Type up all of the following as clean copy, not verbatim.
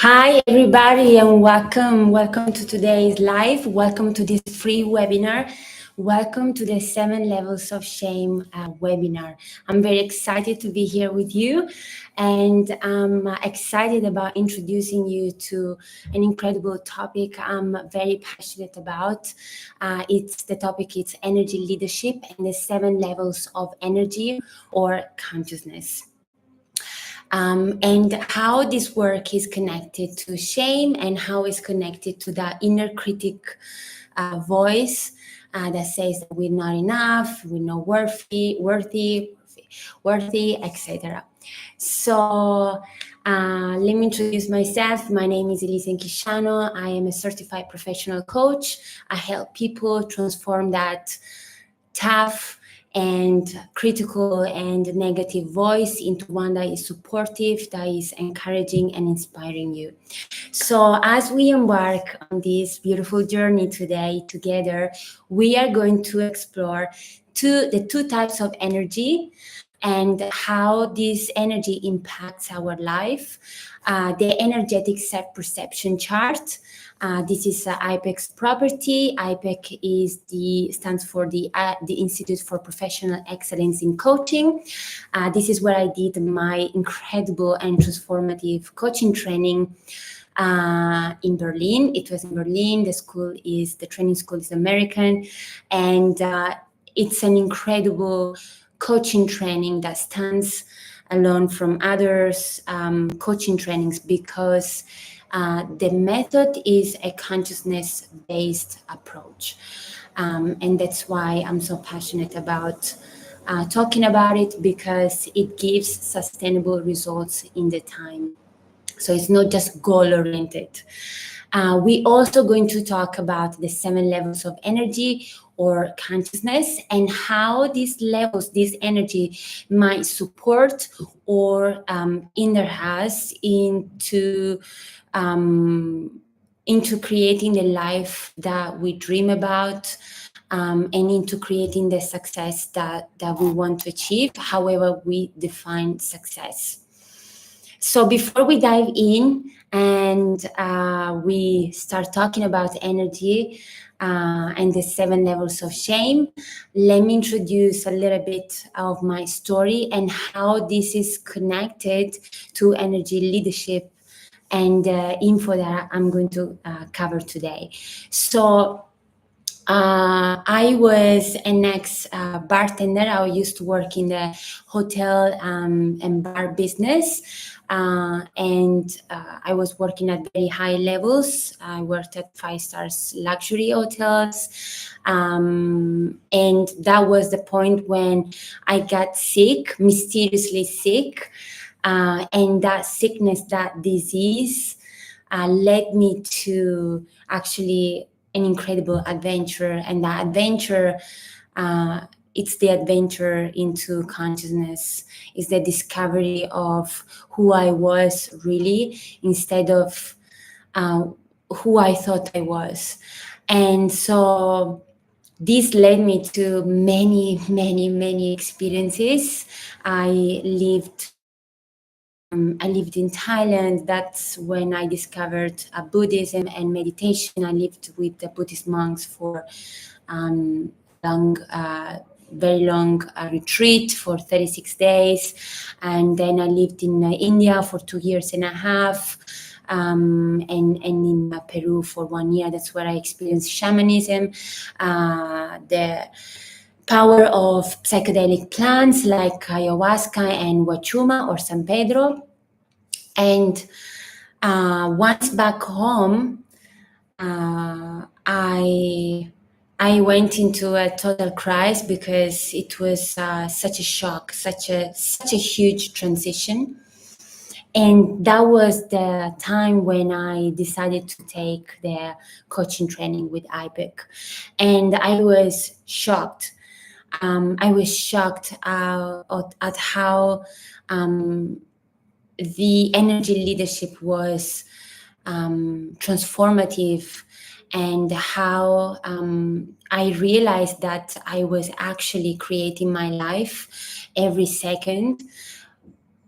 Hi, everybody, and welcome. Welcome to today's live. Welcome to this free webinar. Welcome to the 7 Levels of Shame webinar. I'm very excited to be here with you, and I'm excited about introducing you to an incredible topic I'm very passionate about. It's energy leadership and the 7 levels of energy or consciousness. And how this work is connected to shame and how it's connected to the inner critic voice that says that we're not enough, we're not worthy, etc. So let me introduce myself. My name is Elisa Inquishano. I am a certified professional coach. I help people transform that tough and critical and negative voice into one that is supportive, that is encouraging and inspiring you. So as we embark on this beautiful journey today together, we are going to explore the two types of energy and how this energy impacts our life. The energetic self-perception chart. This is IPEC's property. IPEC stands for the Institute for Professional Excellence in Coaching. This is where I did my incredible and transformative coaching training in Berlin. It was in Berlin. The training school is American, and it's an incredible coaching training that stands alone from others coaching trainings because the method is a consciousness-based approach. And that's why I'm so passionate about talking about it, because it gives sustainable results in the time. So it's not just goal-oriented. We also going to talk about the 7 levels of energy or consciousness and how these levels, this energy might support or hinder us into creating the life that we dream about, and into creating the success that we want to achieve, however we define success. So before we dive in and we start talking about energy and the 7 levels of shame, let me introduce a little bit of my story and how this is connected to energy leadership and info that I'm going to cover today. So I was an ex-bartender. I used to work in the hotel and bar business, and I was working at very high levels. I worked at 5 stars luxury hotels, and that was the point when I got sick, mysteriously sick, and that sickness, that disease, led me to actually an incredible adventure, and that adventure, it's the adventure into consciousness. It's the discovery of who I was really instead of who I thought I was. And so this led me to many experiences. I lived in Thailand. That's when I discovered Buddhism and meditation. I lived with the Buddhist monks for very long retreat for 36 days. And then I lived in India for 2 years and a half, and in Peru for 1 year. That's where I experienced shamanism, the power of psychedelic plants like ayahuasca and huachuma or San Pedro. And once back home, I went into a total crisis because it was such a shock, such a huge transition. And that was the time when I decided to take the coaching training with IPEC. And I was shocked. I was shocked at how the energy leadership was transformative, and how I realized that I was actually creating my life every second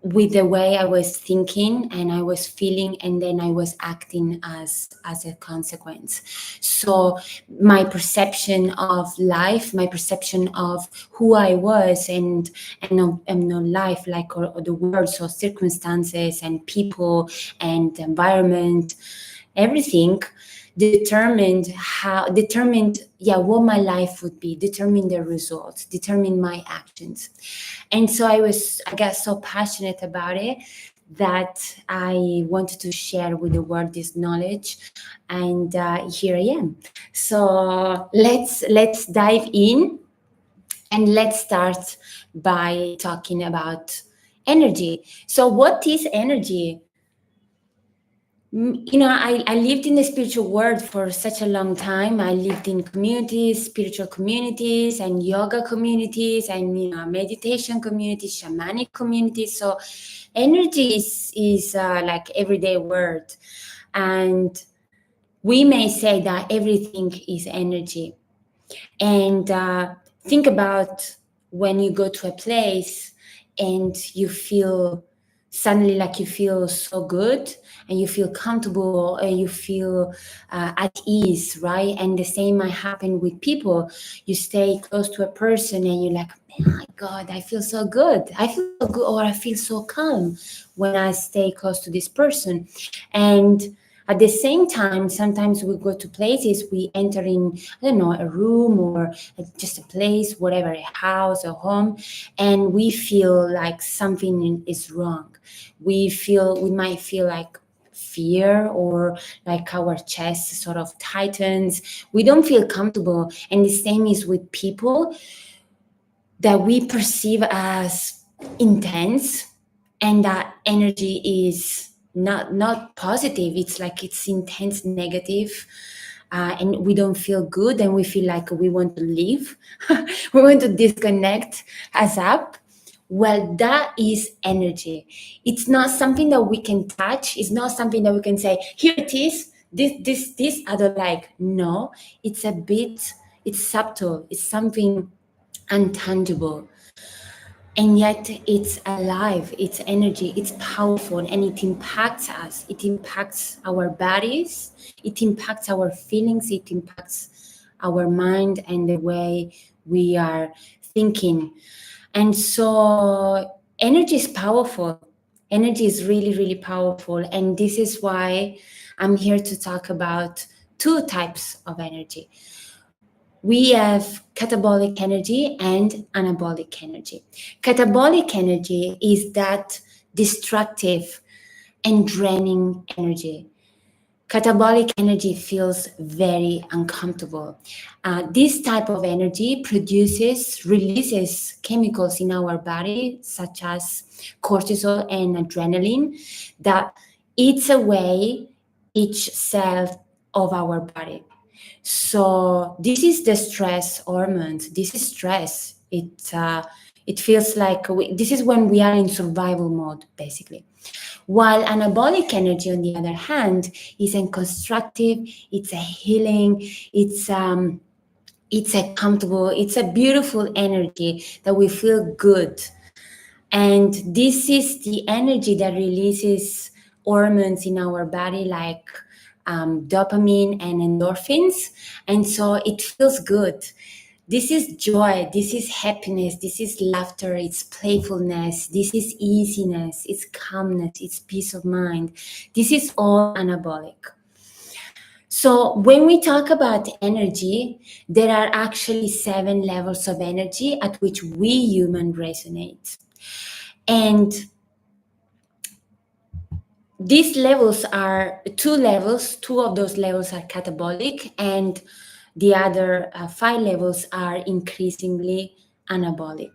with the way I was thinking and I was feeling, and then I was acting as a consequence. So my perception of life, my perception of who I was and life, like or the world, so circumstances and people and environment, everything determined what my life would be, determined the results, determined my actions. And so I got so passionate about it that I wanted to share with the world this knowledge, and here I am. So let's dive in, and let's start by talking about energy. So what is energy? I lived in the spiritual world for such a long time. I lived in communities, spiritual communities, and yoga communities, and meditation communities, shamanic communities. So, energy is like everyday word, and we may say that everything is energy. And think about when you go to a place and you feel suddenly like you feel so good and you feel comfortable and you feel at ease, right? And the same might happen with people. You stay close to a person and you're like, oh my God, I feel so good. I feel so good, or I feel so calm when I stay close to this person. And at the same time, sometimes we go to places, we enter in, I don't know, a room or just a place, whatever, a house, a home, and we feel like something is wrong. We might feel like fear, or like our chest sort of tightens. We don't feel comfortable. And the same is with people that we perceive as intense, and that energy is not positive. It's like it's intense negative, and we don't feel good, and we feel like we want to leave. We want to disconnect us up. Well, that is energy. It's not something that we can touch. It's not something that we can say, here it is, this I don't like. No, it's it's subtle. It's something untangible, and yet it's alive, it's energy, it's powerful, and it impacts us, it impacts our bodies, it impacts our feelings, it impacts our mind and the way we are thinking. And so energy is powerful. Energy is really, really powerful, and this is why I'm here to talk about two types of energy. We have catabolic energy and anabolic energy. Catabolic energy is that destructive and draining energy. Catabolic energy feels very uncomfortable. This type of energy releases chemicals in our body, such as cortisol and adrenaline, that eats away each cell of our body. So this is the stress hormones. This is stress. It feels like this is when we are in survival mode, basically. While anabolic energy, on the other hand, is a constructive. It's a healing. It's a comfortable. It's a beautiful energy that we feel good. And this is the energy that releases hormones in our body, like dopamine and endorphins. And so it feels good. This is joy, this is happiness, this is laughter, it's playfulness, this is easiness, it's calmness, it's peace of mind. This is all anabolic. So when we talk about energy, there are actually 7 levels of energy at which we human resonate. And these levels are 2 levels. 2 of those levels are catabolic, and the other 5 levels are increasingly anabolic.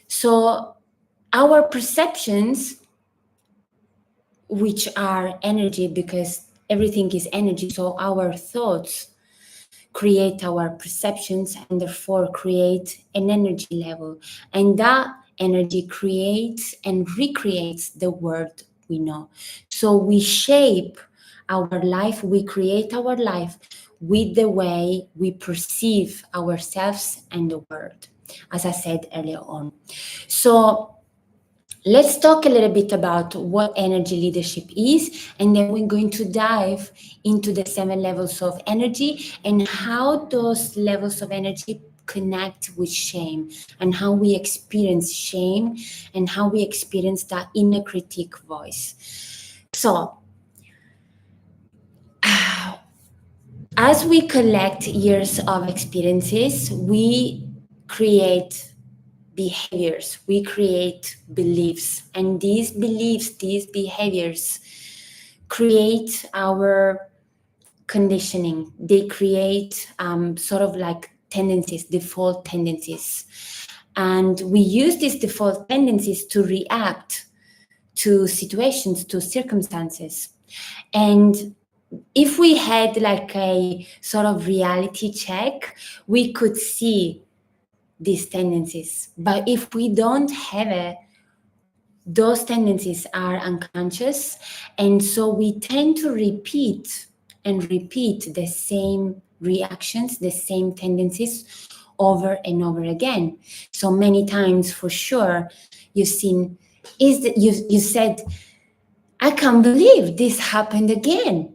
So our perceptions, which are energy, because everything is energy, so our thoughts create our perceptions and therefore create an energy level. And that energy creates and recreates the world we know. So we shape our life, we create our life with the way we perceive ourselves and the world, as I said earlier on. So Let's talk a little bit about what energy leadership is, and then we're going to dive into the 7 levels of energy and how those levels of energy connect with shame, and how we experience shame, and how we experience that inner critic voice. So, as we collect years of experiences, we create behaviors, we create beliefs, and these beliefs, these behaviors create our conditioning. They create sort of like tendencies, default tendencies. And we use these default tendencies to react to situations, to circumstances. And if we had like a sort of reality check, we could see these tendencies. But if we don't have it, those tendencies are unconscious. And so we tend to repeat and repeat the same reactions, the same tendencies over and over again. So many times for sure, you've seen, you said, I can't believe this happened again.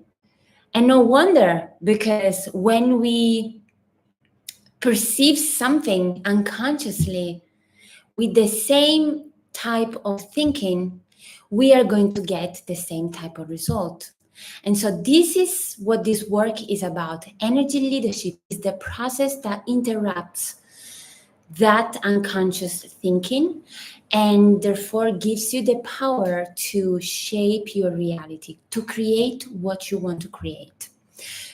And no wonder, because when we perceive something unconsciously with the same type of thinking, we are going to get the same type of result. And so this is what this work is about. Energy leadership is the process that interrupts that unconscious thinking and therefore gives you the power to shape your reality, to create what you want to create.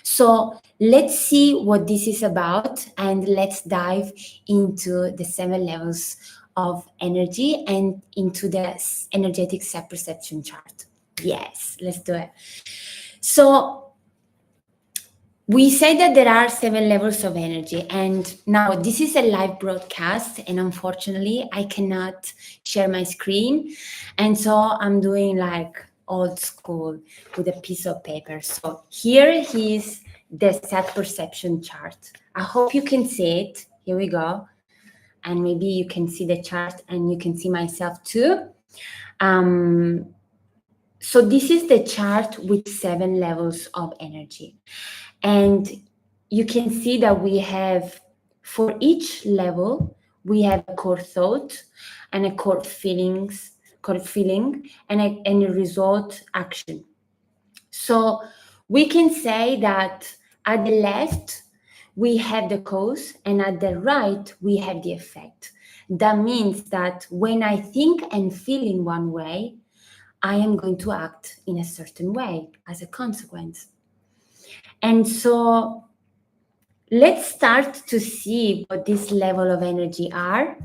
So let's see what this is about, and let's dive into the 7 levels of energy and into the energetic self-perception chart. Yes, let's do it. So we say that there are 7 levels of energy, and now this is a live broadcast, and unfortunately I cannot share my screen, and so I'm doing like old school with a piece of paper. So here is the self-perception chart. I hope you can see it. Here we go. And maybe you can see the chart and you can see myself too. So this is the chart with 7 levels of energy. And you can see that we have, for each level, we have a core thought and a core feeling, and a result action. So we can say that at the left, we have the cause, and at the right, we have the effect. That means that when I think and feel in one way, I am going to act in a certain way as a consequence. And so let's start to see what this level of energy are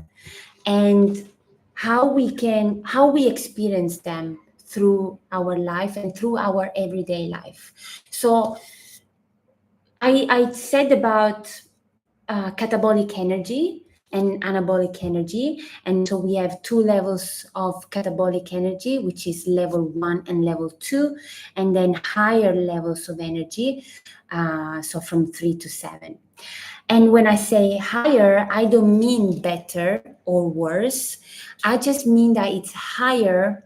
and how we experience them through our life and through our everyday life. So I said about catabolic energy and anabolic energy. And so we have 2 levels of catabolic energy, which is level 1 and level 2, and then higher levels of energy, so from 3 to 7. And when I say higher, I don't mean better or worse. I just mean that it's higher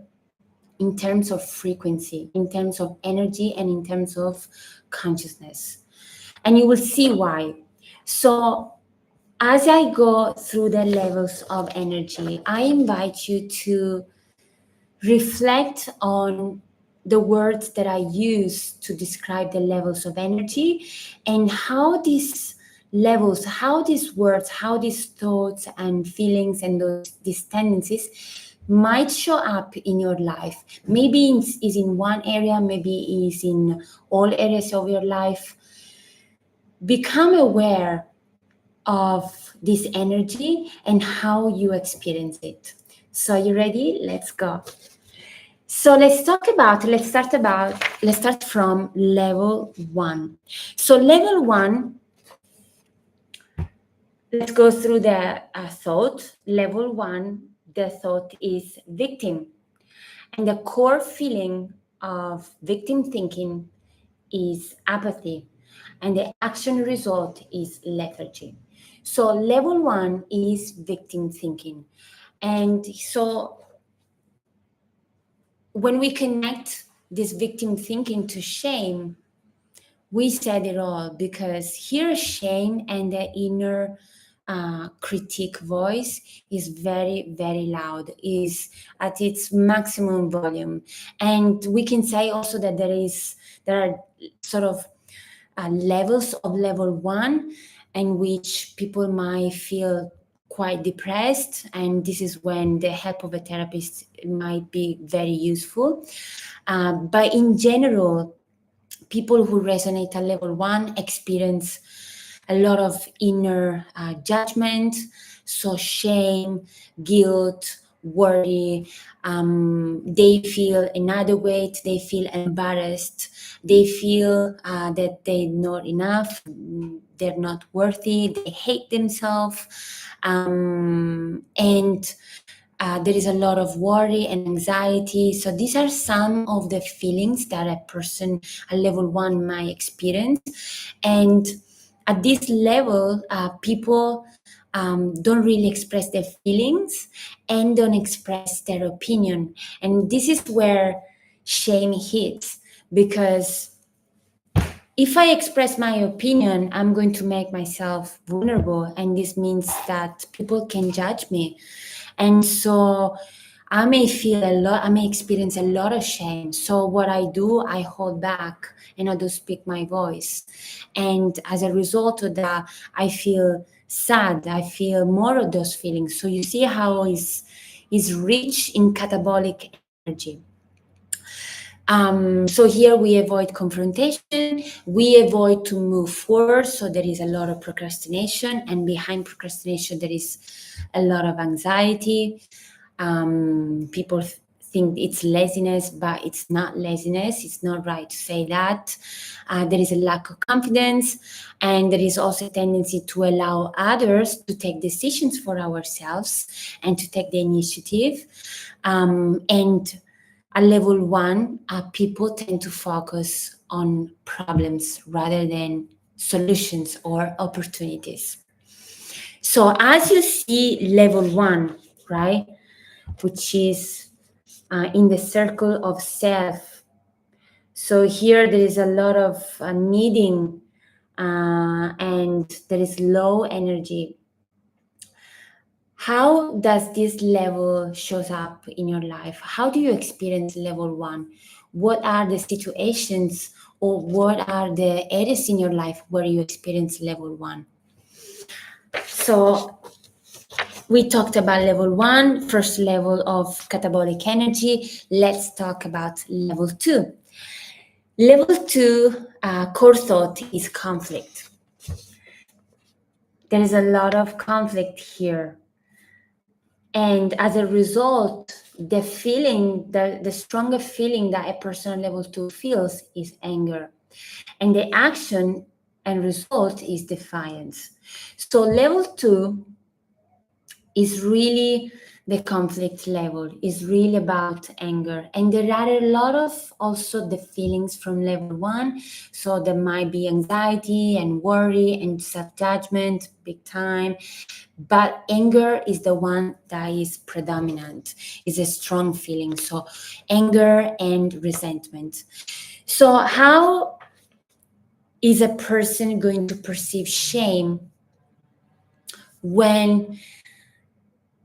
in terms of frequency, in terms of energy, and in terms of consciousness. And you will see why. So as I go through the levels of energy, I invite you to reflect on the words that I use to describe the levels of energy, and how these levels, how these words, how these thoughts and feelings and these tendencies might show up in your life. Maybe is in one area, maybe is in all areas of your life. Become aware of this energy and how you experience it. So you ready? Let's go. So let's start from level 1. So level 1, let's go through the thought. Level 1, the thought is victim. And the core feeling of victim thinking is apathy. And the action result is lethargy. So level 1 is victim thinking. And so when we connect this victim thinking to shame, we said it all, because here shame and the inner critique voice is very, very loud, is at its maximum volume. And we can say also that there are sort of levels of level 1, in which people might feel quite depressed, and this is when the help of a therapist might be very useful. But in general, people who resonate at level 1 experience a lot of inner judgment, so shame, guilt, worry. They feel inadequate, they feel embarrassed, they feel that they're not enough, they're not worthy, they hate themselves, and there is a lot of worry and anxiety. So these are some of the feelings that a person at level 1 might experience. And at this level, people don't really express their feelings and don't express their opinion. And this is where shame hits, because if I express my opinion, I'm going to make myself vulnerable, and this means that people can judge me. And so I may experience a lot of shame. So what I do, I hold back and I don't speak my voice. And as a result of that, I feel sad. I feel more of those feelings. So you see how is rich in catabolic energy. So here we avoid confrontation, we avoid to move forward. So there is a lot of procrastination, and behind procrastination, there is a lot of anxiety. People think it's laziness, but it's not laziness. It's not right to say that. There is a lack of confidence, and there is also a tendency to allow others to take decisions for ourselves and to take the initiative. And at level 1, people tend to focus on problems rather than solutions or opportunities. So as you see level 1, right, which is in the circle of self. So here there is a lot of needing, and there is low energy. How does this level shows up in your life? How do you experience level 1? What are the situations, or what are the areas in your life where you experience level 1? So we talked about level 1, first level of catabolic energy. Let's talk about level 2. Level 2, core thought is conflict. There is a lot of conflict here. And as a result, the feeling, the stronger feeling that a person level 2 feels is anger. And the action and result is defiance. So level 2 is really the conflict level, is really about anger. And there are a lot of also the feelings from level 1. So there might be anxiety and worry and self-judgment, big time. But anger is the one that is predominant, is a strong feeling. So anger and resentment. So how is a person going to perceive shame when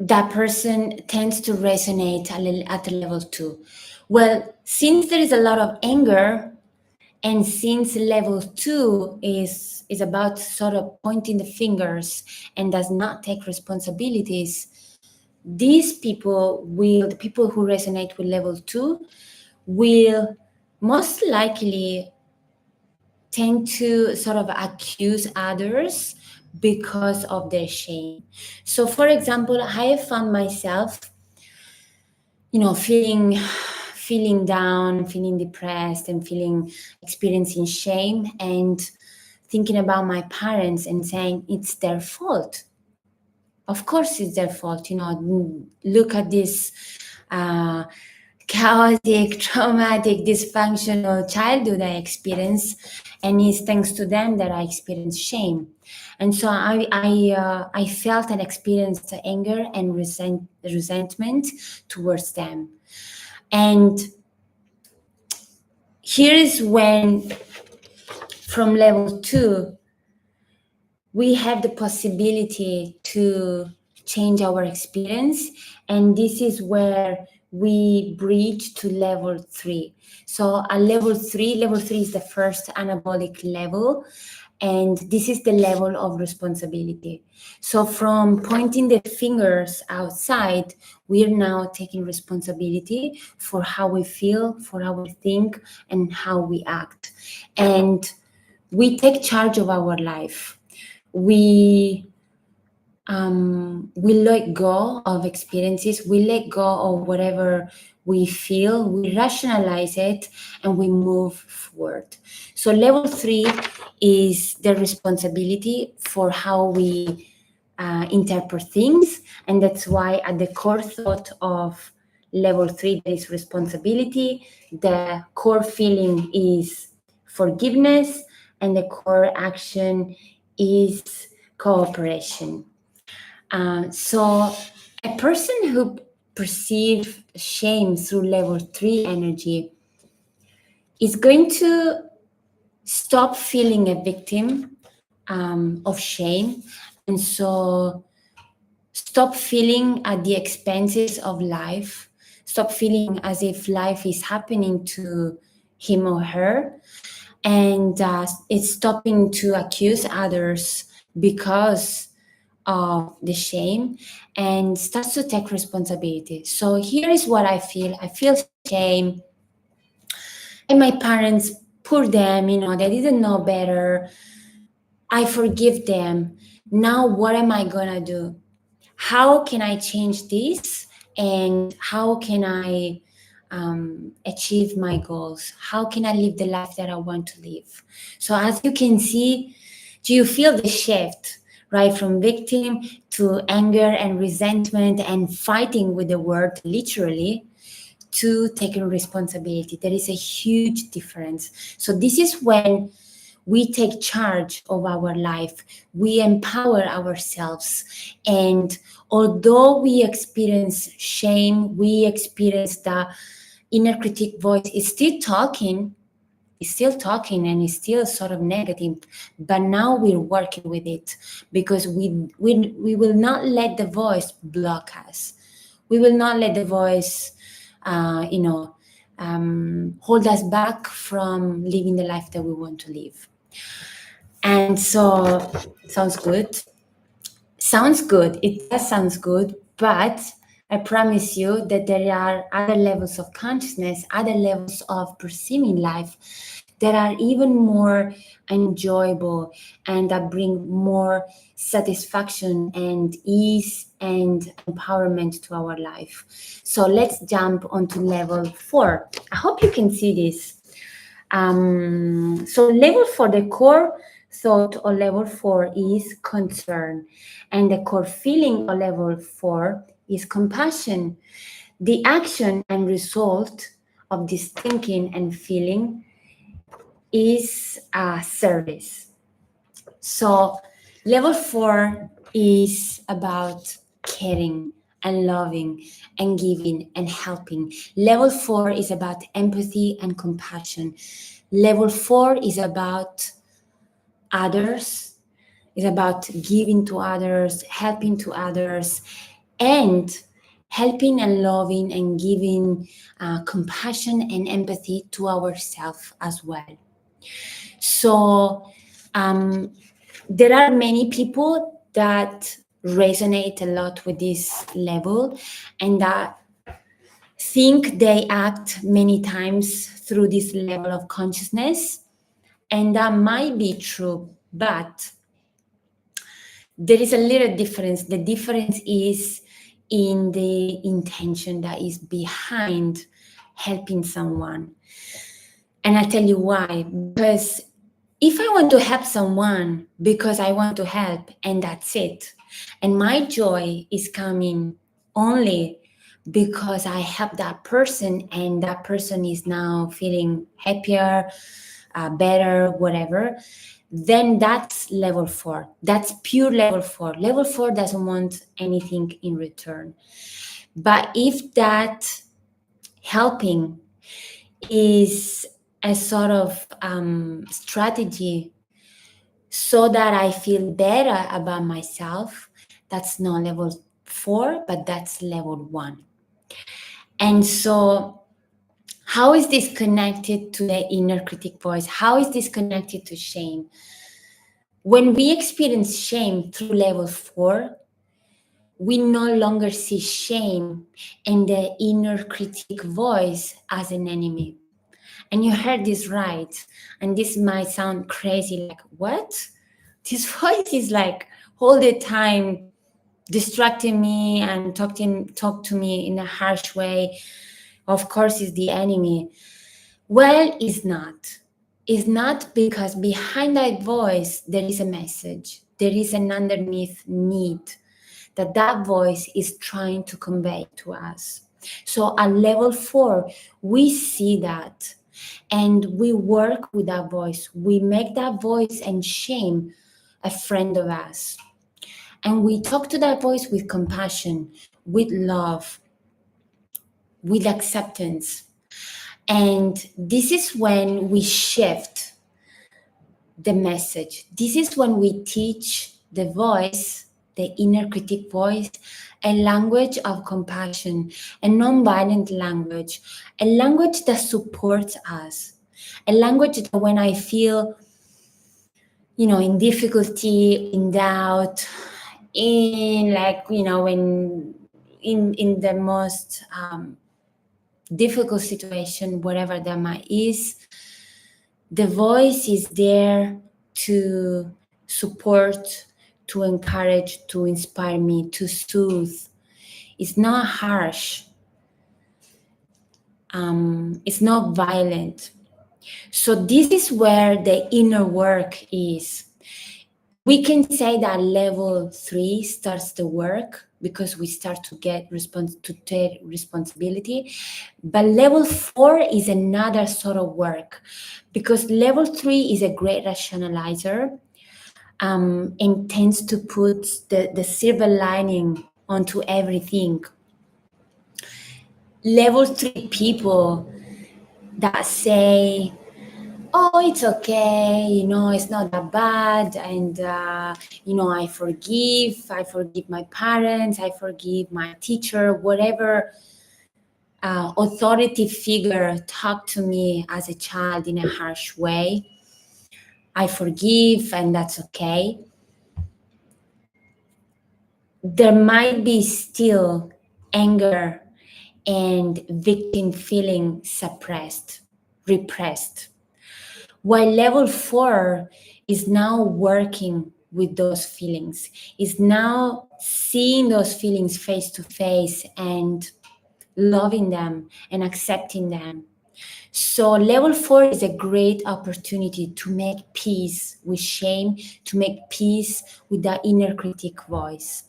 that person tends to resonate at a level 2? Well, since there is a lot of anger, and since level 2 is about sort of pointing the fingers and does not take responsibilities, these people the people who resonate with level 2 will most likely tend to sort of accuse others because of their shame. So for example, I have found myself, feeling down, feeling depressed, and experiencing shame, and thinking about my parents and saying it's their fault. Of course it's their fault. Look at this chaotic, traumatic, dysfunctional childhood I experienced, and it's thanks to them that I experienced shame. And so I felt and experienced anger and resentment towards them. And Here is when, from level 2, we have the possibility to change our experience, and this is where we bridge to level 3. So at level 3 is the first anabolic level, and this is the level of responsibility. So from pointing the fingers outside, we're now taking responsibility for how we feel, for how we think, and how we act. And we take charge of our life. We let go of experiences, we let go of whatever we feel, we rationalize it, and we move forward. So level 3 is the responsibility for how we interpret things, and that's why at the core thought of level 3 there is responsibility, the core feeling is forgiveness, and the core action is cooperation. So a person who perceives shame through level 3 energy is going to stop feeling a victim of shame, and so stop feeling at the expenses of life, stop feeling as if life is happening to him or her, and it's stopping to accuse others because of the shame, and starts to take responsibility. So here is what I feel shame, and my parents, poor them, they didn't know better. I forgive them. Now what am I gonna do? How can I change this, and how can I achieve my goals? How can I live the life that I want to live? So as you can see, do you feel the shift, right, from victim to anger and resentment and fighting with the word literally, to taking responsibility? There is a huge difference. So this is when we take charge of our life, we empower ourselves, and although we experience shame, we experience the inner critic voice is still talking, and is still sort of negative, but now we're working with it, because we will not let the voice block us. We will not let the voice hold us back from living the life that we want to live. And so, sounds good. Sounds good. It does sound good, but I promise you that there are other levels of consciousness, other levels of perceiving life that are even more enjoyable and that bring more satisfaction and ease and empowerment to our life. So let's jump onto level 4. I hope you can see this. So level 4, the core thought or level 4 is concern, and the core feeling or level 4 is compassion. The action and result of this thinking and feeling is service. So level 4 is about caring and loving and giving and helping. Level 4 is about empathy and compassion. Level 4 is about others, is about giving to others, helping to others, and helping and loving and giving compassion and empathy to ourselves as well. So there are many people that resonate a lot with this level, and that think they act many times through this level of consciousness, and that might be true, but there is a little difference. The difference is in the intention that is behind helping someone. And I tell you why. Because if I want to help someone because I want to help and that's it, and my joy is coming only because I help that person and that person is now feeling happier, better, whatever, then that's level 4. That's pure level 4. Level 4 doesn't want anything in return. But if that helping is a sort of strategy so that I feel better about myself. That's not level 4, but that's level 1. And so, how is this connected to the inner critic voice? How is this connected to shame? When we experience shame through level 4, we no longer see shame and the inner critic voice as an enemy. And you heard this right. And this might sound crazy, like, what? This voice is like all the time distracting me and talk to me in a harsh way. Of course, it's the enemy. Well, it's not. It's not, because behind that voice, there is a message. There is an underneath need that voice is trying to convey to us. So at level 4, we see that and we work with that voice. We make that voice and shame a friend of us. And we talk to that voice with compassion, with love, with acceptance. And this is when we shift the message. This is when we teach the voice, the inner critic voice, a language of compassion, a non-violent language, a language that supports us, a language that when I feel, in difficulty, in doubt, in when in the most difficult situation, whatever that might is, the voice is there to support, to encourage, to inspire me, to soothe. It's not harsh. It's not violent. So this is where the inner work is. We can say that level 3 starts the work because we start to take responsibility. But level 4 is another sort of work, because level 3 is a great rationalizer and tends to put the silver lining onto everything. Level 3 people that say, oh, it's okay, it's not that bad, and I forgive my parents, I forgive my teacher, whatever authority figure talked to me as a child in a harsh way, I forgive, and that's okay. There might be still anger and victim feeling suppressed, repressed. While level 4 is now working with those feelings, is now seeing those feelings face to face and loving them and accepting them. So level 4 is a great opportunity to make peace with shame, to make peace with that inner critic voice.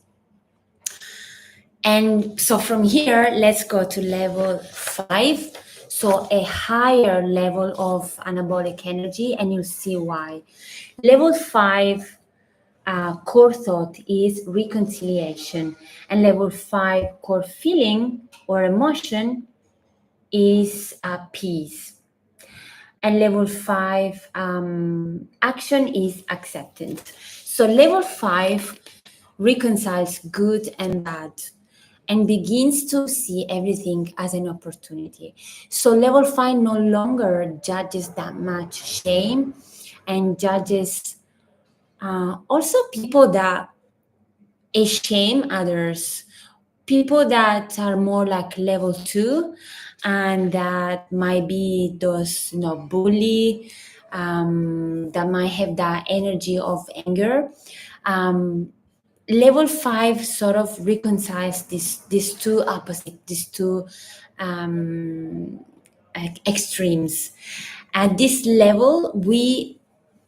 And so from here, let's go to level 5. So a higher level of anabolic energy, and you'll see why. Level 5 core thought is reconciliation, and level 5 core feeling or emotion is peace. And level 5 action is acceptance. So level 5 reconciles good and bad and begins to see everything as an opportunity. So level 5 no longer judges that much shame and judges also people that shame others, people that are more like level 2 and that might be those bully, that might have that energy of anger. Level 5 sort of reconciles these two opposites, these two extremes. At this level, we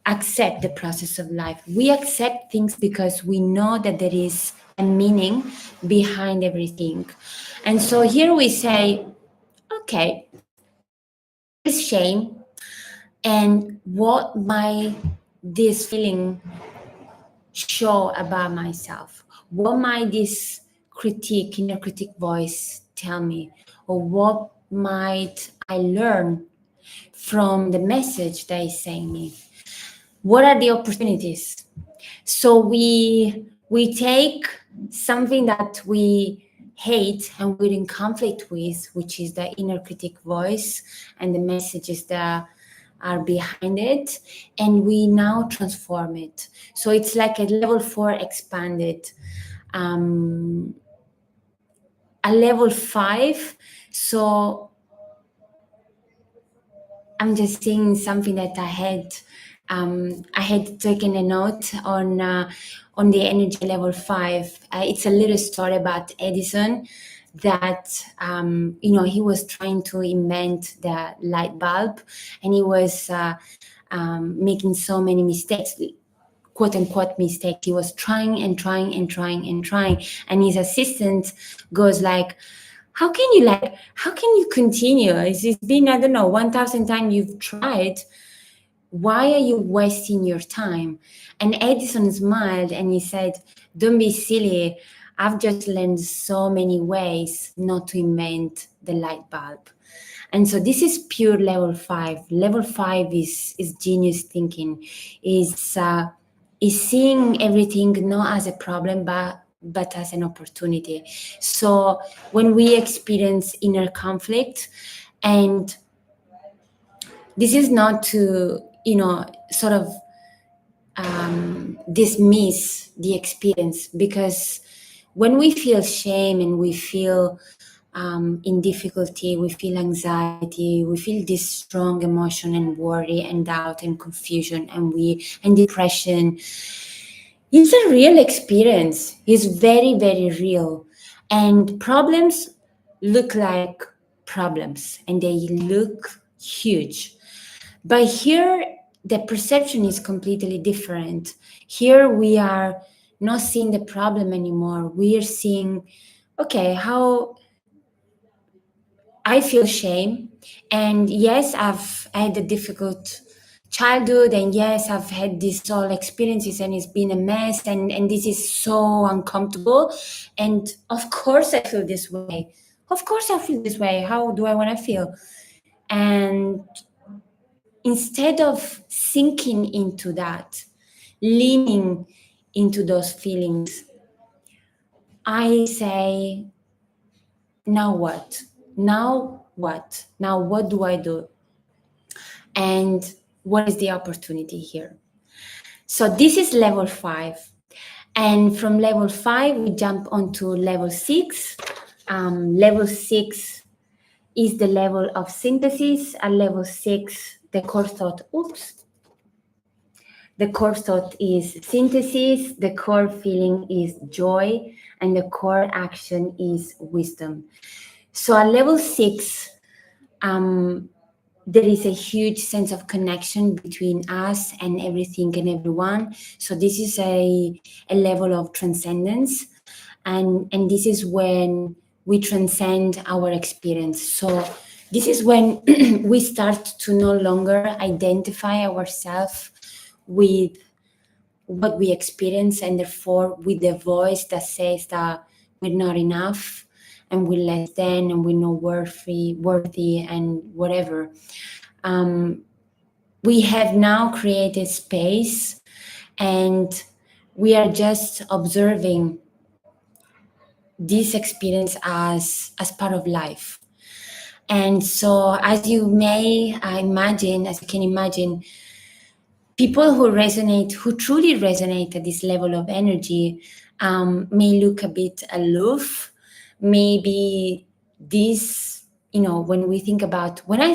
accept the process of life. We accept things because we know that there is a meaning behind everything. And so here we say, okay, there's shame, and what might this feeling show about myself? What might this inner critic voice tell me? Or what might I learn from the message that is saying it. What are the opportunities? So we take something that we hate and we're in conflict with, which is the inner critic voice and the messages that are behind it, and we now transform it. So it's like a level 4 expanded, a level 5. So I'm just saying something that I had taken a note on the energy level 5. It's a little story about Edison that he was trying to invent the light bulb, and he was making so many mistakes, quote unquote mistakes. He was trying and trying and trying and trying, and his assistant goes like, how can you continue? It's been, I don't know, 1,000 times you've tried. Why are you wasting your time? And Edison smiled and he said, don't be silly. I've just learned so many ways not to invent the light bulb. And so this is pure level 5. Level 5 is genius thinking, is seeing everything not as a problem, but as an opportunity. So when we experience inner conflict, and this is not to, sort of dismiss the experience, because when we feel shame and we feel in difficulty, we feel anxiety, we feel this strong emotion and worry and doubt and confusion and depression. It's a real experience. It's very, very real. And problems look like problems and they look huge. But here, the perception is completely different. Here, we are not seeing the problem anymore. We are seeing, okay, how I feel shame. And yes, I've had a difficult childhood, and yes, I've had these all experiences and it's been a mess, and this is so uncomfortable. And of course I feel this way. Of course I feel this way. How do I want to feel? And instead of sinking into that, leaning into those feelings, I say, now what? Now what? Now what do I do? And what is the opportunity here? So this is level 5. And from level 5, we jump onto level 6. Level 6 is the level of synthesis. At level 6, the core thought, the core thought is synthesis, the core feeling is joy, and the core action is wisdom. So at level 6, there is a huge sense of connection between us and everything and everyone. So this is a level of transcendence. And this is when we transcend our experience. So this is when we start to no longer identify ourselves with what we experience, and therefore with the voice that says that we're not enough and we're less than and we're not worthy and whatever. We have now created space, and we are just observing this experience as part of life. And so, as you may imagine, as you can imagine, people who truly resonate at this level of energy may look a bit aloof. Maybe this, when I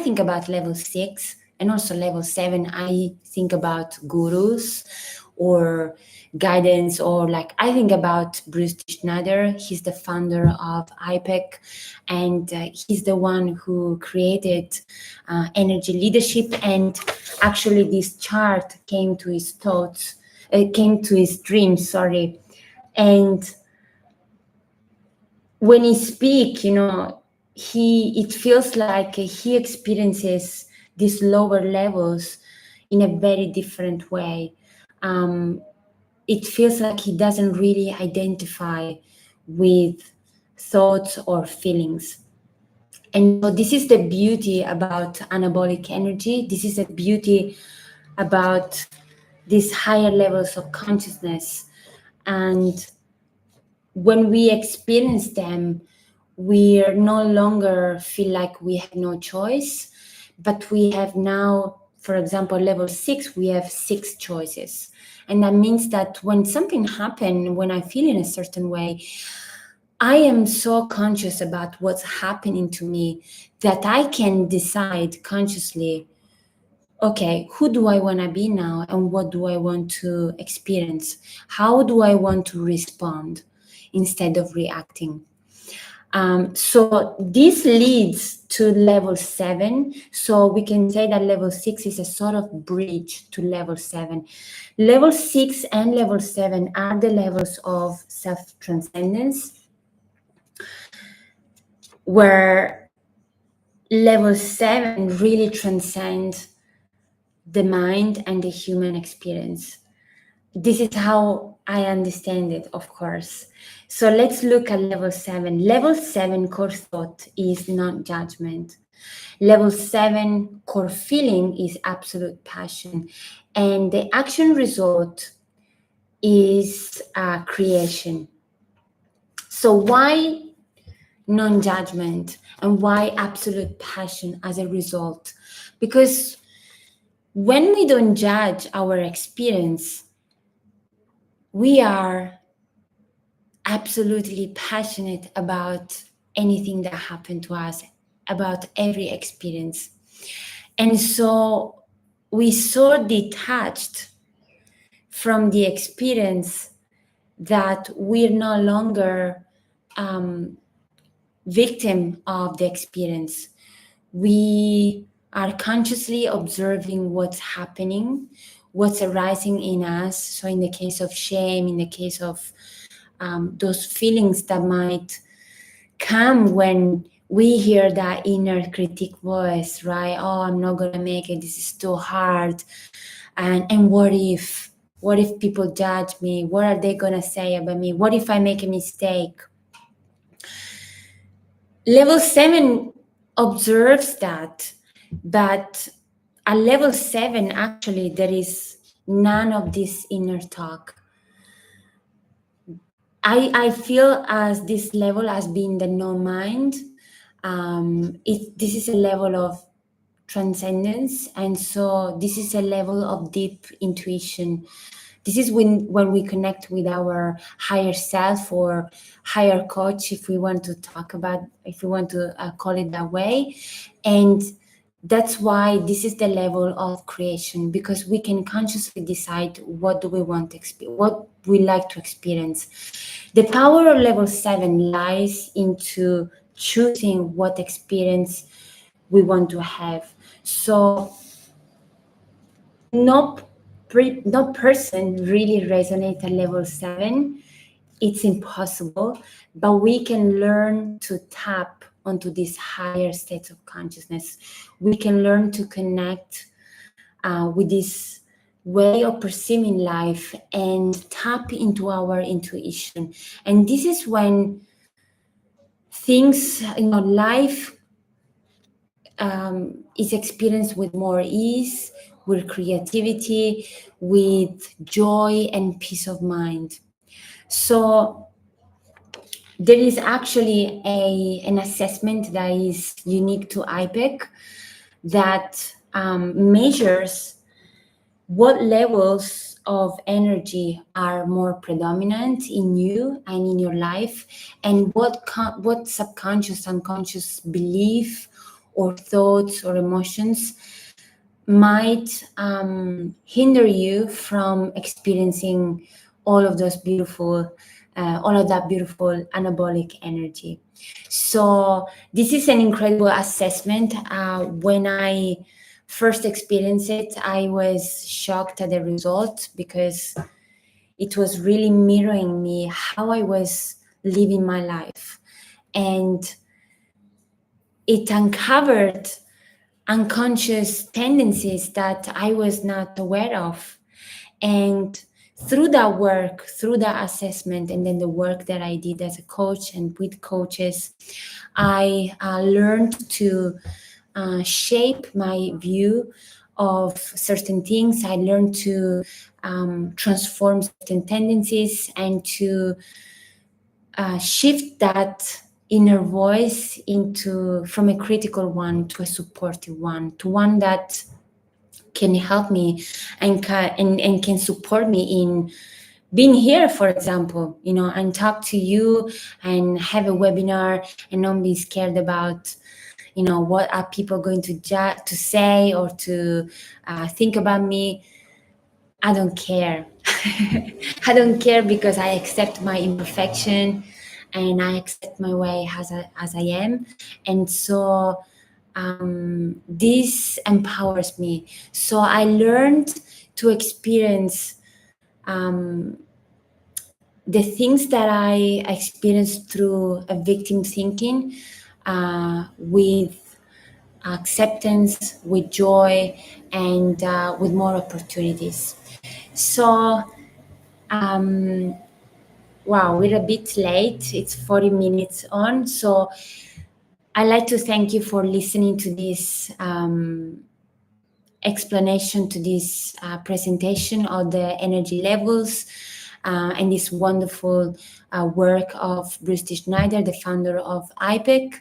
think about level 6 and also level 7, I think about gurus or guidance, or like I think about Bruce Schneider. He's the founder of IPEC, and he's the one who created energy leadership. And actually, this chart came to his dreams. And when he speaks, it feels like he experiences these lower levels in a very different way. It feels like he doesn't really identify with thoughts or feelings. And so this is the beauty about anabolic energy. This is the beauty about these higher levels of consciousness. And when we experience them, we no longer feel like we have no choice, but we have now, for example, level 6, we have 6 choices. And that means that when something happens, when I feel in a certain way, I am so conscious about what's happening to me that I can decide consciously, okay, who do I want to be now and what do I want to experience? How do I want to respond instead of reacting? So this leads to level 7. So we can say that level 6 is a sort of bridge to level 7. Level 6 and level 7 are the levels of self-transcendence, where level 7 really transcends the mind and the human experience. This is how I understand it, of course. So let's look at level 7. Level 7 core thought is non-judgment. Level 7 core feeling is absolute passion. And the action result is creation. So why non-judgment and why absolute passion as a result? Because when we don't judge our experience, we are absolutely passionate about anything that happened to us, about every experience. And so we so detached from the experience that we're no longer victim of the experience. We are consciously observing what's happening, what's arising in us. So in the case of shame, in the case of those feelings that might come when we hear that inner critic voice, right? Oh, I'm not gonna make it, this is too hard. And what if people judge me? What are they gonna say about me? What if I make a mistake? Level 7 observes that, but at level 7, actually, there is none of this inner talk. I feel as this level as being the no-mind. This is a level of transcendence, and so this is a level of deep intuition. This is when we connect with our higher self or higher coach, if we want to call it that way. And that's why this is the level of creation, because we can consciously decide what do we want to experience, what we like to experience. The power of level 7 lies into choosing what experience we want to have. So no person really resonates at level 7. It's impossible, but we can learn to tap onto this higher state of consciousness. We can learn to connect with this way of perceiving life and tap into our intuition. And this is when things, life is experienced with more ease, with creativity, with joy and peace of mind. So there is actually an assessment that is unique to IPEC that measures what levels of energy are more predominant in you and in your life, and what subconscious, unconscious belief or thoughts or emotions might hinder you from experiencing all of that beautiful anabolic energy. So this is an incredible assessment. When I first experienced it, I was shocked at the result, because it was really mirroring me how I was living my life. And it uncovered unconscious tendencies that I was not aware of. And through that work, through that assessment, and then the work that I did as a coach and with coaches, I learned to shape my view of certain things. I learned to transform certain tendencies and to shift that inner voice into from a critical one to a supportive one, to one that can help me and can support me in being here, for example, and talk to you and have a webinar and not be scared about, what are people going to say or to think about me. I don't care. I don't care because I accept my imperfection and I accept my way as I am. And so this empowers me. So I learned to experience the things that I experienced through a victim thinking with acceptance, with joy, and with more opportunities. So, wow, we're a bit late. It's 40 minutes on. So I'd like to thank you for listening to this explanation, to this presentation of the energy levels and this wonderful work of Bruce T. Schneider, the founder of IPEC.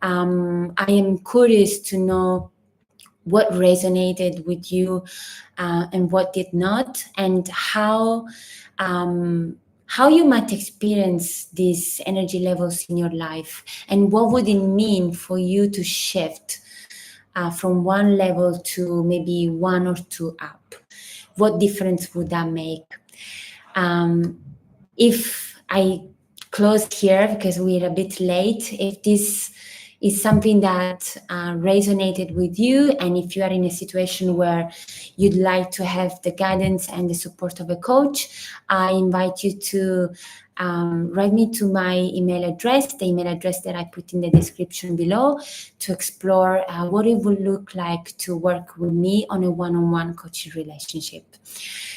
I am curious to know what resonated with you and what did not, and how you might experience these energy levels in your life, and what would it mean for you to shift from one level to maybe one or two up. What difference would that make? If I close here because we're a bit late, if this is something that resonated with you, and if you are in a situation where you'd like to have the guidance and the support of a coach, I invite you to write me to my email address, the email address that I put in the description below, to explore what it would look like to work with me on a one-on-one coaching relationship.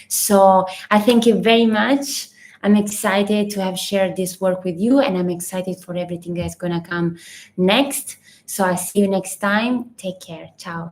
So I thank you very much. I'm excited to have shared this work with you, and I'm excited for everything that's going to come next. So I'll see you next time. Take care. Ciao.